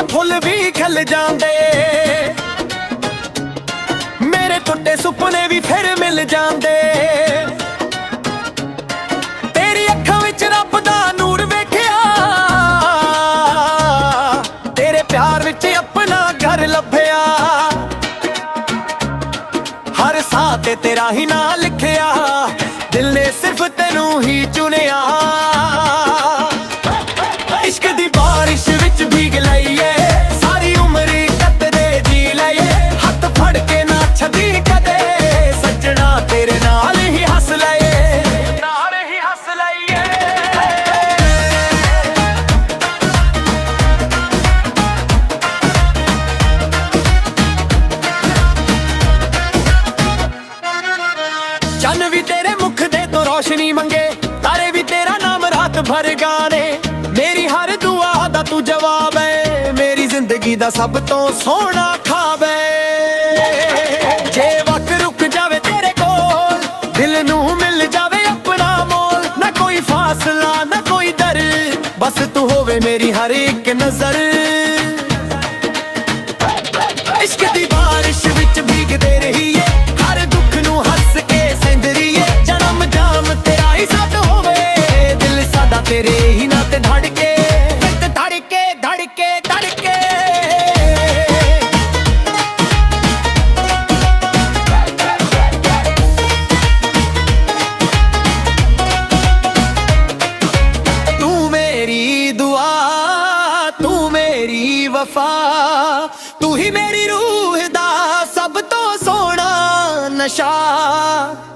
ਦੀਆਂ ਫੁੱਲ ਵੀ ਖਿਲ ਜਾਂਦੇ, ਮੇਰੇ ਟੁੱਟੇ ਸੁਪਨੇ ਵੀ ਫਿਰ ਮਿਲ ਜਾਂਦੇ। ਤੇਰੀ ਅੱਖਾਂ ਵਿੱਚ ਰੱਬ ਦਾ ਨੂਰ ਵੇਖਿਆ, ਤੇਰੇ ਪਿਆਰ ਵਿੱਚ ਆਪਣਾ ਘਰ ਲੱਭਿਆ। ਹਰ ਸਾਹ ਤੇ ਤੇਰਾ ਹੀ ਨਾਂ ਲਿਖਿਆ, ਦਿਲ ਨੇ ਸਿਰਫ ਤੈਨੂੰ ਹੀ ਚੁਣਿਆ। ਇਸ਼ਕ ਦੀ ਬਾਰਿਸ਼ ਵਿੱਚ ਭੀਗ ਲਈਏ, ਸਾਰੀ ਉਮਰ ਕੱਟਦੇ ਜੀ ਲਈਏ। ਹੱਥ ਫੜ ਕੇ ਨਾ ਛੱਡੀ ਕਦੇ, ਸੱਜਣਾ ਤੇਰੇ ਨਾਲ ਹੀ ਹੱਸ ਲਈਏ, ਨਾਲ ਹੀ ਹੱਸ ਲਈਏ। ਚੰਨ ਵੀ ਤੇਰੇ ਮੁਖ ਦੇ ਤੋਂ ਰੋਸ਼ਨੀ ਮੰਗੇ, ਤਾਰੇ ਵੀ ਤੇਰਾ ਨਾਮ ਰਾਤ ਭਰ ਗਾਣੇ। ਮੇਰੀ ਹਰ ਦੁਆ ਦਾ ਤੂੰ ਜਵਾਬ ਹੈ, ਮੇਰੀ ਜ਼ਿੰਦਗੀ ਦਾ ਸਭ ਤੋਂ ਸੋਹਣਾ ਖ਼ਾਬ ਹੈ। ਜੇ ਵਕਤ ਰੁਕ ਜਾਵੇ ਤੇਰੇ ਕੋਲ, ਦਿਲ ਨੂੰ ਮਿਲ ਜਾਵੇ ਆਪਣਾ ਮੋਲ। ਨਾ ਕੋਈ ਫਾਸਲਾ ਨਾ ਕੋਈ ਦਰ, ਬਸ ਤੂੰ ਹੋਵੇ ਮੇਰੀ ਹਰ ਇੱਕ ਨਜ਼ਰ। ਇਸ਼ਕ ਦੀ ਬਾਰਿਸ਼ ਵਿੱਚ ਭੀਗਦੇ ਰਹੀਏ, ਹਰ ਦੁੱਖ ਨੂੰ ਹੱਸ ਕੇ ਸਹਿੰਦਰੀਏ। ਜਨਮ ਜਾਮ ਤੇਰਾ ਹੀ ਸਾਥ ਹੋਵੇ, ਦਿਲ ਸਾਡਾ ਤੇਰੇ ਹੀ ਨਾਂ ਤੇ ਧੜਕੇ, ਧੜਕੇ ਧੜਕੇ ਧੜਕੇ। ਤੂੰ ਮੇਰੀ ਦੁਆ, ਤੂੰ ਮੇਰੀ ਵਫਾ, ਤੂੰ ਹੀ ਮੇਰੀ ਰੂਹ ਦਾ ਸਭ ਤੋਂ ਸੋਹਣਾ ਨਸ਼ਾ।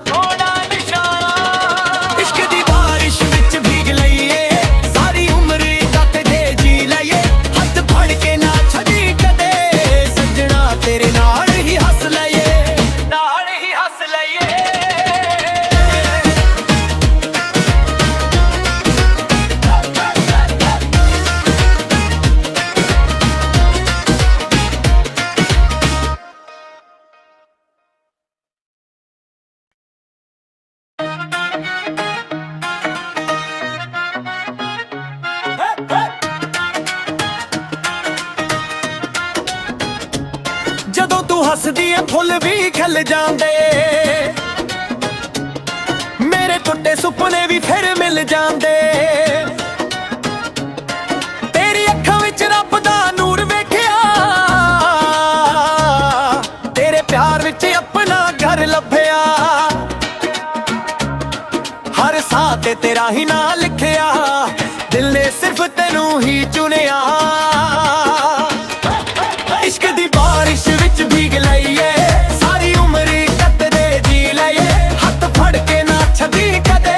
ਸੋਹਣਾ ਨਸ਼ਾ। ਇਸ਼ਕ ਦੀ ਬਾਰਿਸ਼ ਵਿੱਚ ਭੀਗ ਲਈਏ, ਸਾਰੀ ਉਮਰ ਕੱਟਦੇ ਜੀ ਲਈਏ। ਹੱਥ ਫੜ ਕੇ ਨਾ ਛੱਡੀ ਕਦੇ, ਸੱਜਣਾ ਤੇਰੇ ਨਾਲ ਹੀ ਹੱਸ ਲਈਏ, ਨਾਲ ਹੀ ਹੱਸ ਲਈਏ। ਜਦੋਂ ਤੂੰ ਹੱਸਦੀ ਐ ਫੁੱਲ ਵੀ ਖਿਲ ਜਾਂਦੇ, ਮੇਰੇ ਟੁੱਟੇ ਸੁਪਨੇ ਵੀ ਫਿਰ ਮਿਲ ਜਾਂਦੇ। ਤੇਰੀ ਅੱਖਾਂ ਵਿੱਚ ਰੱਬ ਦਾ ਨੂਰ ਵੇਖਿਆ, ਤੇਰੇ ਪਿਆਰ ਵਿੱਚ ਆਪਣਾ ਘਰ ਲੱਭਿਆ। ਹਰ ਸਾਹ ਤੇ ਤੇਰਾ ਹੀ ਨਾਂ ਲਿਖਿਆ, ਦਿਲ ਨੇ ਸਿਰਫ ਤੈਨੂੰ ਹੀ ਚੁਣਿਆ। ਇਸ਼ਕ ਦੀ ਬਾਰਿਸ਼ ਵਿੱਚ ਭੀਗ ਲਈਏ, ਸਾਰੀ ਉਮਰ ਕੱਟਦੇ ਜੀ ਲਈਏ। ਹੱਥ ਫੜ ਕੇ ਨਾ ਛੱਡੀ ਕਦੇ,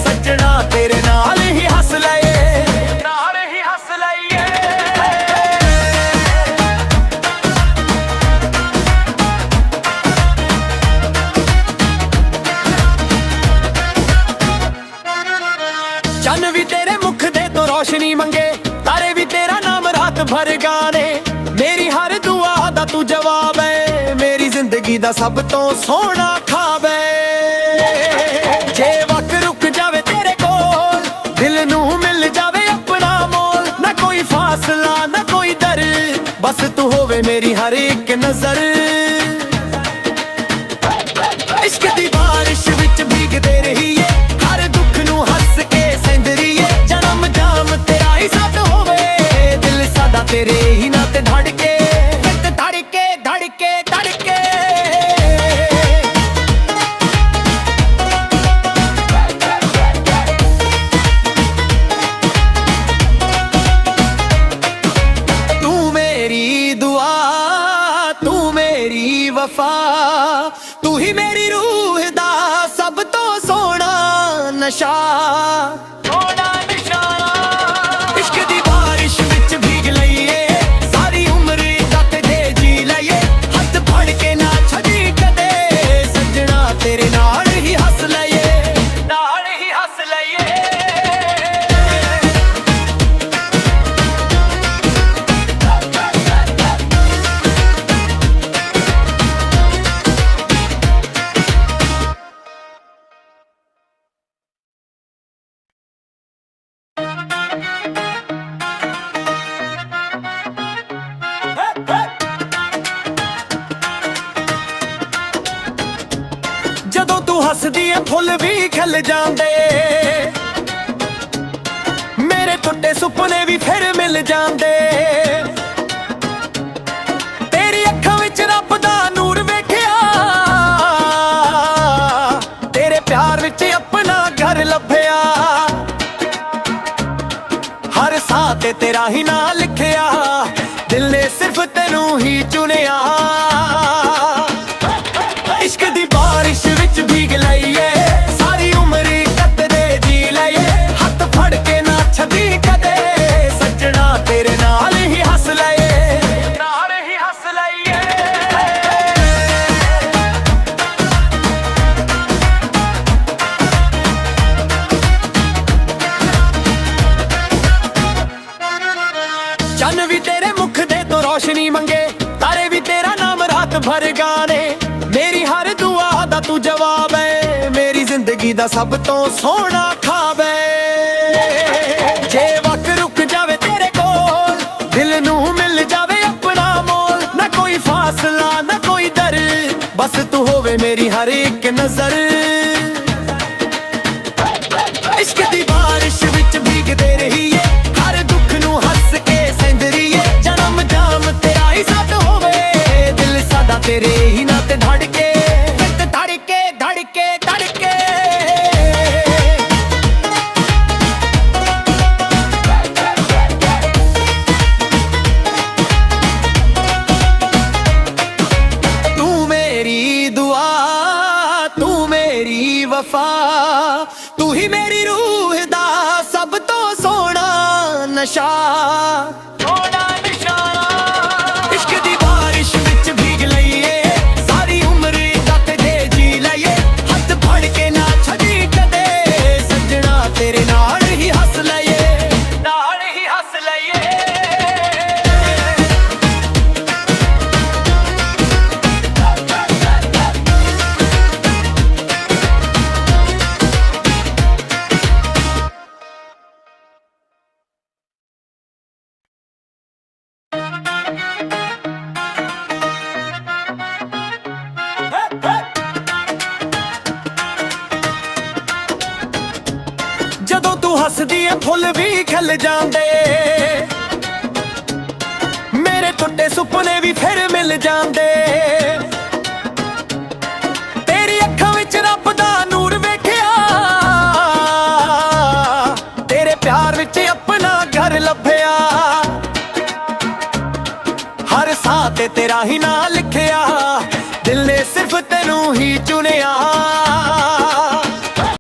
ਸੱਜਣਾ ਤੇਰੇ ਨਾਲ ਹੀ ਹੱਸ ਲਈਏ, ਨਾਲ ਹੀ ਹੱਸ ਲਈਏ। ਚੰਨ ਵੀ ਤੇਰੇ ਮੁਖ ਦੇ ਤੋਂ ਰੋਸ਼ਨੀ ਮੰਗੇ, ਤਾਰੇ ਵੀ ਤੇਰਾ ਨਾਮ ਰਾਤ ਭਰ ਗਾਣੇ। ਮੇਰੀ ਹਰ ਦੁਆ ਦਾ ਤੂੰ ਜਵਾਬ ਹੈ, ਮੇਰੀ ਜ਼ਿੰਦਗੀ ਦਾ ਸਭ ਤੋਂ ਸੋਹਣਾ ਖ਼ਾਬ ਹੈ। ਜੇ ਵਕਤ ਰੁਕ ਜਾਵੇ ਤੇਰੇ ਕੋਲ, ਦਿਲ ਨੂੰ ਮਿਲ ਜਾਵੇ ਆਪਣਾ ਮੋਲ। ਨਾ ਕੋਈ ਫਾਸਲਾ ਨਾ ਕੋਈ ਦਰ, ਬਸ ਤੂੰ ਹੋਵੇ ਮੇਰੀ ਹਰ ਇੱਕ ਨਜ਼ਰ। ਇਸ਼ਕ ਦੀ ਬਾਰਿਸ਼ ਵਿੱਚ ਭੀਗਦੇ ਰਹੀਏ, ਹਰ ਦੁੱਖ ਨੂੰ ਹੱਸ ਕੇ ਸਹਿੰਦਰੀਏ। ਜਨਮ ਜਾਮ ਤੇਰਾ ਹੀ ਸਾਥ ਹੋਵੇ, ਦਿਲ ਸਾਡਾ ਤੇਰੇ ਹੀ ਨਾਂ ਤੇ ਧੜਕੇ, ਧੜਕੇ ਧੜਕੇ ਧੜਕੇ। ਤੂੰ ਮੇਰੀ ਦੁਆ, ਤੂੰ ਮੇਰੀ ਵਫਾ, ਤੂੰ ਹੀ ਮੇਰੀ ਰੂਹ ਦਾ ਸਭ ਤੋਂ ਸੋਹਣਾ ਨਸ਼ਾ। ਹੱਸਦੀ ਏ ਫੁੱਲ ਵੀ ਖਿਲ ਜਾਂਦੇ, ਮੇਰੇ ਟੁੱਟੇ ਸੁਪਨੇ ਵੀ ਫਿਰ ਮਿਲ ਜਾਂਦੇ। ਤੇਰੀ ਅੱਖਾਂ ਵਿੱਚ ਰੱਬ ਦਾ ਨੂਰ ਵੇਖਿਆ, ਤੇਰੇ ਪਿਆਰ ਵਿੱਚ ਆਪਣਾ ਘਰ ਲੱਭਿਆ। ਹਰ ਸਾਹ ਤੇ ਤੇਰਾ ਹੀ ਨਾਂ ਲਿਖਿਆ, ਦਿਲ ਨੇ ਸਿਰਫ ਤੈਨੂੰ ਹੀ ਚੁਣਿਆ। ਇਸ਼ਕ ਦੀ ਬਾਰਿਸ਼ ਵਿੱਚ ਭੀਗ ਲਈਏ, ਸਾਰੀ ਉਮਰ ਕੱਟਦੇ ਜੀ ਲਈਏ। ਹੱਥ ਫੜ ਕੇ ਨਾ ਛੱਡੀ ਕਦੇ, ਸੱਜਣਾ ਤੇਰੇ ਨਾਲ ਹੀ ਹੱਸ ਲਈਏ, ਨਾਲ ਹੀ ਹੱਸ ਲਈਏ। ਚੰਨ ਵੀ ਤੇਰੇ ਮੁਖ ਦੇ ਤੋਂ ਰੋਸ਼ਨੀ ਮੰਗੇ, ਤਾਰੇ ਵੀ ਤੇਰਾ ਨਾਮ ਰਾਤ ਭਰ ਗਾਣੇ। ਮੇਰੀ ਹਰ ਦੁਆ ਦਾ ਤੂੰ ਜਵਾਬ ਹੈ, ਮੇਰੀ ਜ਼ਿੰਦਗੀ ਦਾ ਸਭ ਤੋਂ ਸੋਹਣਾ ਖਾਬ ਹੈ। ਜੇ ਵਕਤ ਰੁਕ ਜਾਵੇ ਤੇਰੇ ਕੋਲ, ਦਿਲ ਨੂੰ ਮਿਲ ਜਾਵੇ ਆਪਣਾ ਮੋਲ। ਨਾ ਕੋਈ ਫਾਸਲਾ ਨਾ ਕੋਈ ਦਰ, ਬਸ ਤੂੰ ਹੋਵੇ ਮੇਰੀ ਹਰ ਇੱਕ ਨਜ਼ਰ। ਇਸ਼ਕ ਦੀ ਬਾਰਿਸ਼ ਵਿੱਚ ਭੀਗਦੇ ਰਹੀਏ, ਹਰ ਦੁੱਖ ਨੂੰ ਹੱਸ ਕੇ ਸਹਿੰਦਰੀਏ। ਜਨਮ ਜਾਮ ਤੇਰਾ ਹੀ ਸਾਥ ਹੋਵੇ, ਦਿਲ ਸਾਡਾ ਤੇਰੇ ਹੀ ਨਾਂ ਤੇ ਧੜਕੇ, ਧੜਕੇ ਧੜਕੇ ਧੜਕੇ। ਤੂੰ ਮੇਰੀ ਦੁਆ, ਤੂੰ ਮੇਰੀ ਵਫਾ, ਤੂੰ ਹੀ ਮੇਰੀ ਰੂਹ ਦਾ ਸਭ ਤੋਂ ਸੋਹਣਾ ਨਸ਼ਾ। ਇਸ਼ਕ ਦੀ ਬਾਰਿਸ਼ ਵਿੱਚ ਭੀਗ ਲਈਏ, ਸਾਰੀ ਉਮਰ ਕੱਟਦੇ ਜੀ ਲਈਏ। ਹੱਥ ਫੜ ਕੇ ਨਾ ਛੱਡੀ ਕਦੇ, ਸੱਜਣਾ ਤੇਰੇ ਨਾਲ ਹੀ ਹੱਸ ਲਈਏ, ਨਾਲ ਹੀ ਹੱਸ ਲਈਏ। ਜਦੋਂ ਤੂੰ ਹੱਸਦੀ ਏ ਫੁੱਲ ਵੀ ਖਿਲ ਜਾਂਦੇ, ਮੇਰੇ ਟੁੱਟੇ ਸੁਪਨੇ ਵੀ ਫਿਰ ਮਿਲ ਜਾਂਦੇ। ਤੇਰੀ ਅੱਖਾਂ ਵਿੱਚ ਰੱਬ ਦਾ ਨੂਰ ਵੇਖਿਆ, ਤੇਰੇ ਪਿਆਰ ਵਿੱਚ ਆਪਣਾ ਘਰ ਲੱਭਿਆ। ਹਰ ਸਾਹ ਤੇ ਤੇਰਾ ਹੀ ਨਾਂ ਲਿਖਿਆ, ਦਿਲ ਨੇ ਸਿਰਫ ਤੈਨੂੰ ਹੀ ਚੁਣਿਆ।